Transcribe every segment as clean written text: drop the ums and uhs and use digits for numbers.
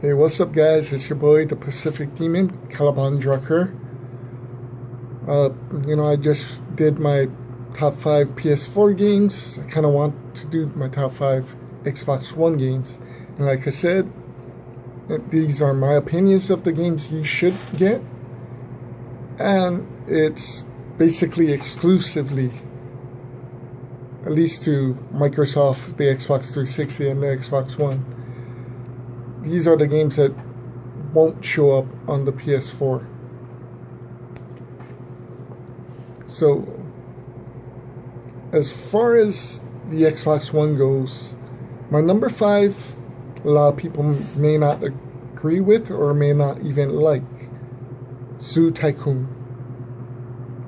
Hey, what's up, guys? It's your boy, the Pacific Demon, Caliban Drucker. I just did my top 5 PS4 games. I kind of want to do my top 5 Xbox One games. And like I said, these are my opinions of the games you should get. And it's basically exclusively, at least to Microsoft, the Xbox 360 and the Xbox One. These are the games that won't show up on the PS4. So, as far as the Xbox One goes, my number 5, a lot of people may not agree with or may not even like. Zoo Tycoon.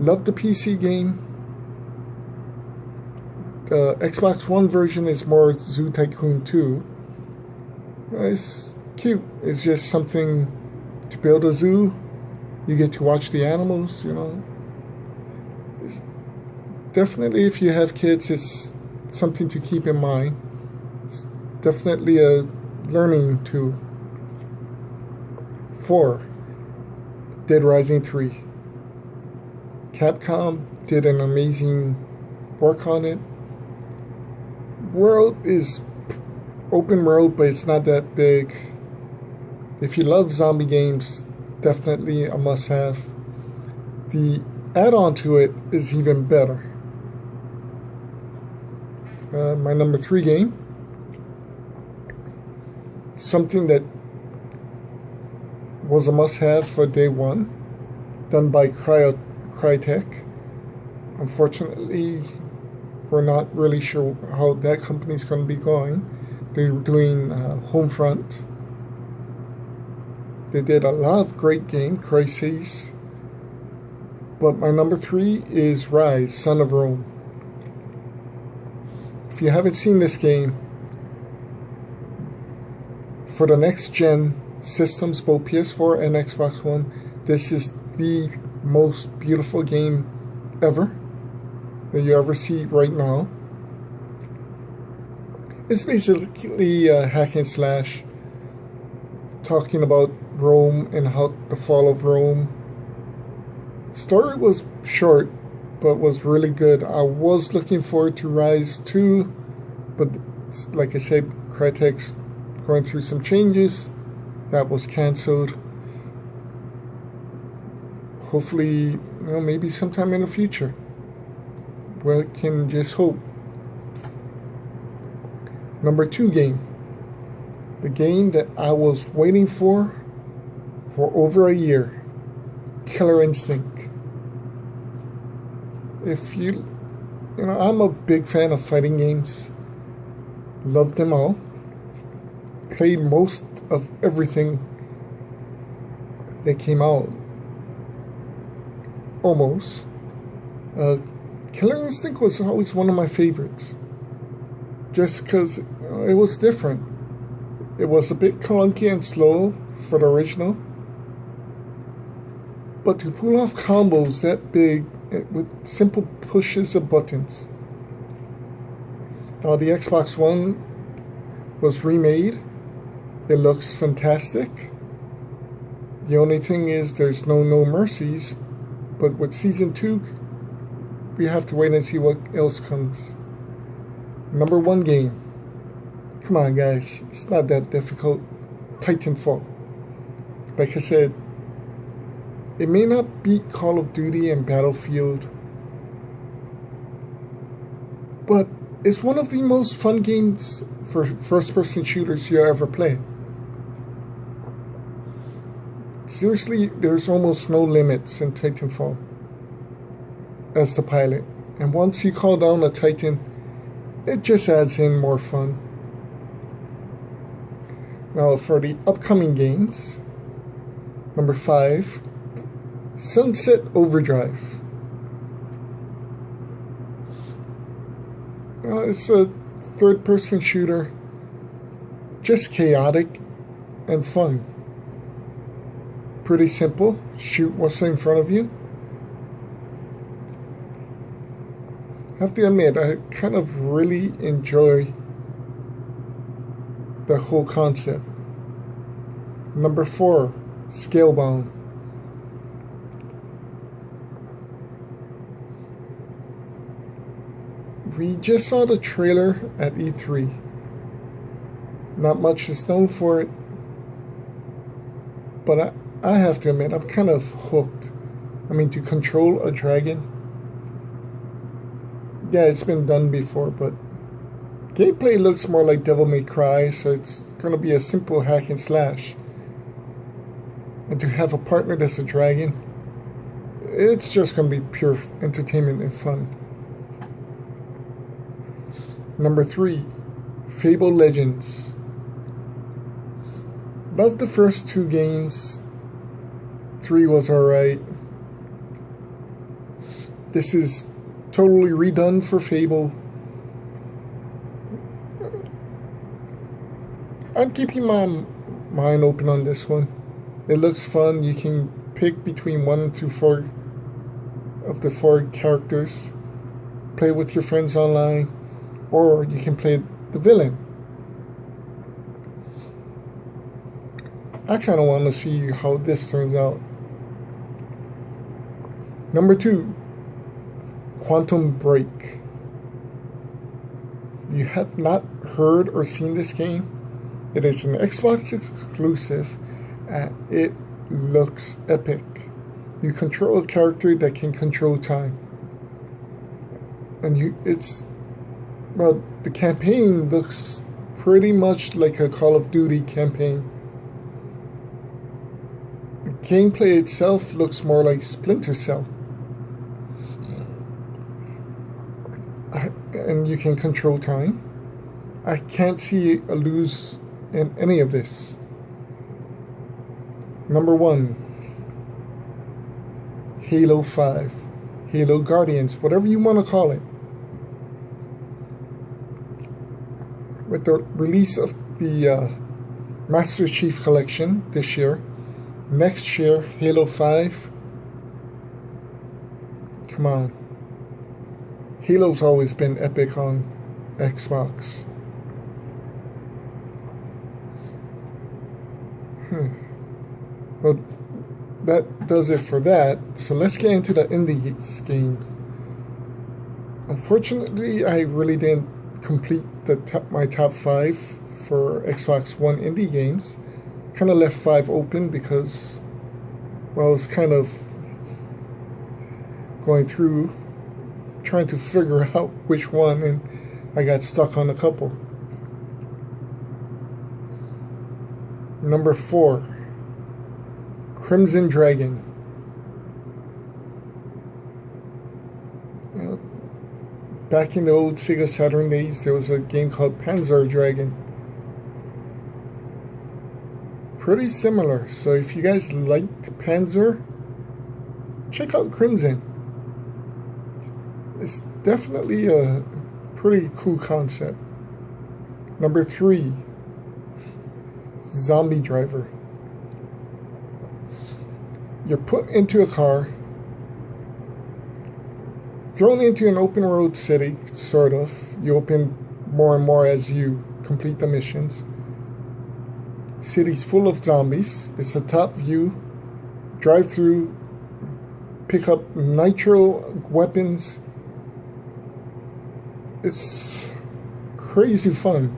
Love the PC game. The Xbox One version is more Zoo Tycoon 2. It's cute. It's just something to build a zoo. You get to watch the animals, It's definitely, if you have kids, it's something to keep in mind. It's definitely a learning tool. 4. Dead Rising 3. Capcom did an amazing work on it. World is open world, but it's not that big. If you love zombie games, definitely a must-have. The add-on to it is even better. My number 3 game, something that was a must-have for day one, done by Crytek. Unfortunately, we're not really sure how that company's going to be going. They're doing Homefront. They did a lot of great game, Crises. But my number 3 is Rise, Son of Rome. If you haven't seen this game, for the next gen systems, both PS4 and Xbox One, this is the most beautiful game ever that you ever see right now. It's basically a hack and slash, talking about Rome and how the fall of Rome. Story was short, but was really good. I was looking forward to Rise 2, but like I said, Crytek's going through some changes. That was cancelled. Hopefully, maybe sometime in the future. We can just hope. Number 2 game. The game that I was waiting for over a year. Killer Instinct. If I'm a big fan of fighting games. Loved them all. Played most of everything that came out. Almost. Killer Instinct was always one of my favorites. Just because it was different. It was a bit clunky and slow for the original. But to pull off combos that big with simple pushes of buttons. Now the Xbox One was remade. It looks fantastic. The only thing is there's no Mercies. But with Season 2, we have to wait and see what else comes. Number 1 game. Come on, guys. It's not that difficult. Titanfall. Like I said, it may not beat Call of Duty and Battlefield, but it's one of the most fun games for first-person shooters you ever play. Seriously, there's almost no limits in Titanfall as the pilot. And once you call down a Titan, it just adds in more fun. Now for the upcoming games, number 5, Sunset Overdrive. It's a third-person shooter, just chaotic and fun. Pretty simple. Shoot what's in front of you. I have to admit, I kind of really enjoy the whole concept. Number 4, Scalebound. We just saw the trailer at E3. Not much is known for it, but I have to admit, I'm kind of hooked. I mean, to control a dragon, yeah, it's been done before, but gameplay looks more like Devil May Cry, so it's gonna be a simple hack and slash. And to have a partner that's a dragon, it's just gonna be pure entertainment and fun. Number 3, Fable Legends. Loved the first 2 games. 3 was alright. This is totally redone for Fable. I'm keeping my mind open on this one. It looks fun. You can pick between 1 to 4 of the 4 characters. Play with your friends online, or you can play the villain. I kind of want to see how this turns out. Number 2, Quantum Break. If you have not heard or seen this game, it is an Xbox exclusive, and it looks epic. You control a character that can control time, and the campaign looks pretty much like a Call of Duty campaign. The gameplay itself looks more like Splinter Cell. And you can control time. I can't see a lose in any of this. Number 1, Halo 5, Halo Guardians, whatever you want to call it. With the release of the Master Chief Collection this year, next year, Halo 5, come on. Halo's always been epic on Xbox. Well, that does it for that. So let's get into the indie games. Unfortunately, I really didn't complete my top 5 for Xbox One indie games. Kind of left 5 open because, well, I was kind of going through trying to figure out which one, and I got stuck on a couple. Number 4, Crimson Dragon. Back in the old Sega Saturn days, there was a game called Panzer Dragon. Pretty similar. So if you guys liked Panzer, check out Crimson. It's definitely a pretty cool concept. Number 3, Zombie Driver. You're put into a car, thrown into an open road city, sort of. You open more and more as you complete the missions. City's full of zombies. It's a top view. Drive through, pick up nitro weapons. It's crazy fun.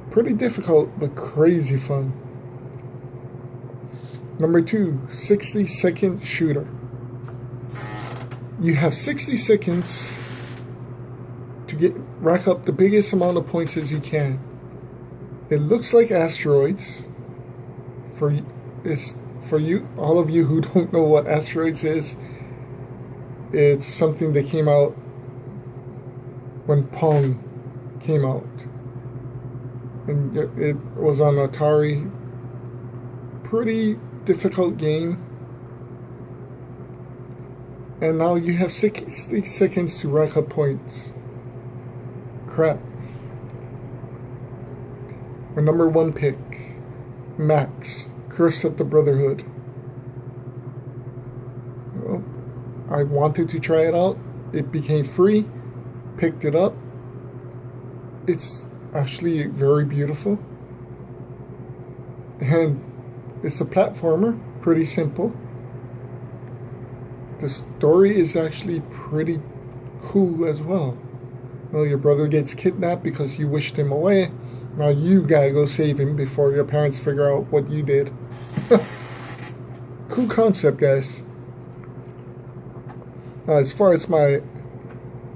Pretty difficult, but crazy fun. Number 2, 60-second shooter. You have 60 seconds to rack up the biggest amount of points as you can. It looks like Asteroids. For you, all of you who don't know what Asteroids is, it's something that came out when Pong came out, and it was on Atari. Pretty difficult game, and now you have 60 seconds to rack up points. Crap. My number 1 pick, Max, Curse of the Brotherhood. Well, I wanted to try it out. It became free. Picked it up. It's actually very beautiful. And it's a platformer, pretty simple. The story is actually pretty cool as well. Well, your brother gets kidnapped because you wished him away. Now you gotta go save him before your parents figure out what you did. Cool concept, guys. As far as my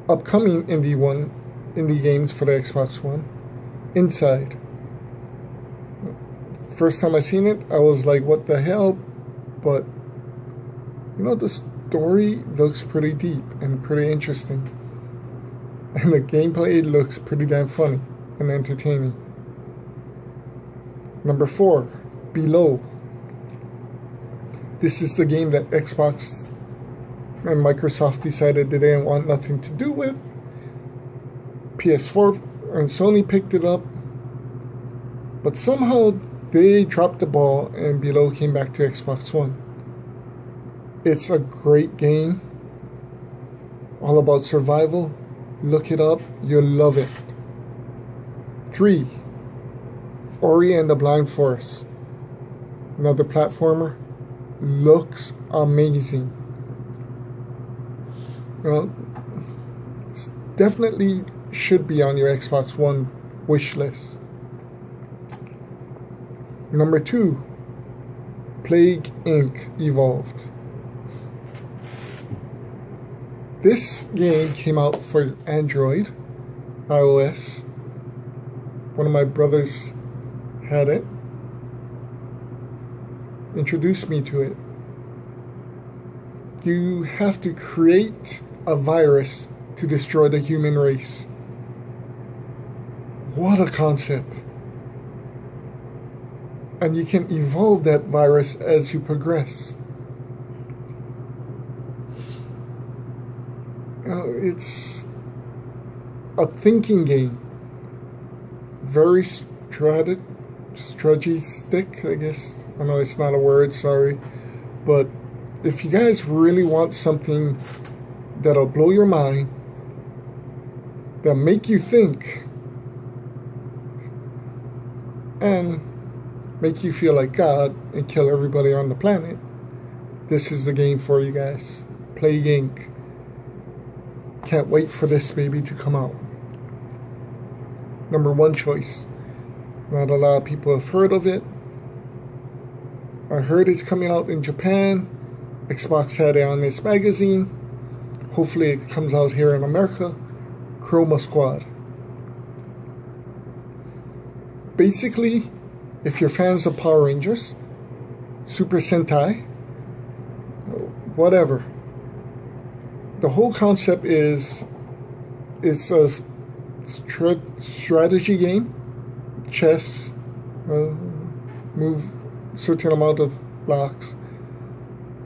upcoming indie games for the Xbox One, Inside. First time I seen it, I was like, what the hell? But you know, the story looks pretty deep and pretty interesting. And the gameplay looks pretty damn funny and entertaining. Number 4, Below. This is the game that Xbox and Microsoft decided they didn't want nothing to do with. PS4 and Sony picked it up, but somehow they dropped the ball and Below came back to Xbox One. It's a great game, all about survival. Look it up, you'll love it. 3, Ori and the Blind Forest. Another platformer. Looks amazing. You know, definitely should be on your Xbox One wish list. Number 2, Plague Inc. Evolved. This game came out for Android, iOS. One of my brothers had it. Introduced me to it. You have to create a virus to destroy the human race. What a concept. And you can evolve that virus as you progress. It's a thinking game. Very strategistic, I guess. I know it's not a word, sorry. But if you guys really want something that'll blow your mind, that'll make you think, and make you feel like God and kill everybody on the planet, this is the game for you guys. Plague Inc. Can't wait for this baby to come out. Number 1 choice. Not a lot of people have heard of it. I heard it's coming out in Japan. Xbox had it on its magazine. Hopefully it comes out here in America. Chroma Squad. Basically, if you're fans of Power Rangers, Super Sentai, whatever, the whole concept is it's a strategy game, chess, move certain amount of blocks.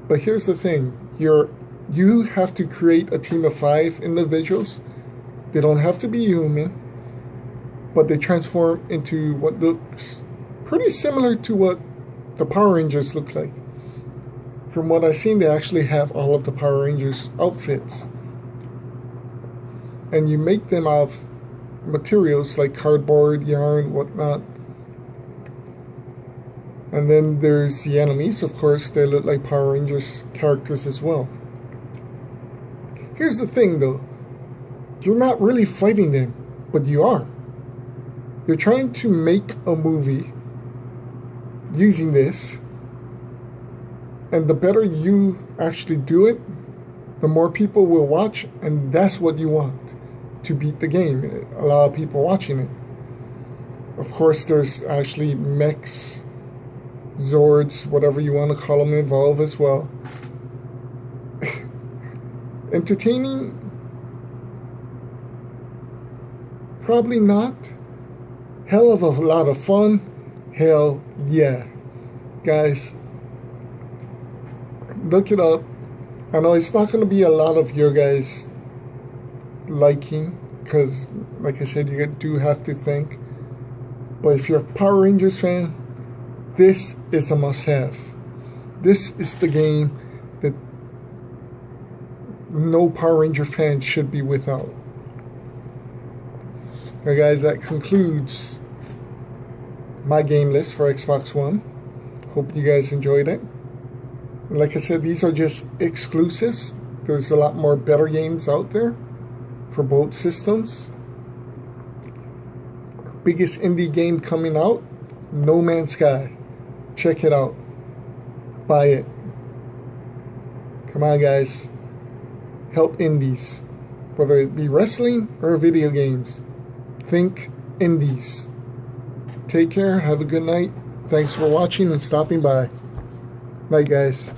But here's the thing, you have to create a team of 5 individuals. They don't have to be human, but they transform into what looks pretty similar to what the Power Rangers look like. From what I've seen, they actually have all of the Power Rangers outfits. And you make them out of materials like cardboard, yarn, whatnot. And then there's the enemies, of course, they look like Power Rangers characters as well. Here's the thing though, you're not really fighting them, but you are. You're trying to make a movie using this, and the better you actually do it, the more people will watch, and that's what you want to beat the game. A lot of people watching it. Of course, there's actually mechs, Zords, whatever you want to call them, involved as well. Entertaining? Probably not. Hell of a lot of fun? Hell yeah. Guys, look it up. I know it's not going to be a lot of your guys liking, because like I said, you do have to think. But if you're a Power Rangers fan, this is a must-have. This is the game that no Power Ranger fan should be without. Alright guys, that concludes my game list for Xbox One. Hope you guys enjoyed it. And like I said, these are just exclusives. There's a lot more better games out there for both systems. Biggest indie game coming out, No Man's Sky. Check it out. Buy it. Come on, guys. Help indies. Whether it be wrestling or video games. Think indies. Take care. Have a good night. Thanks for watching and stopping by. Night, guys.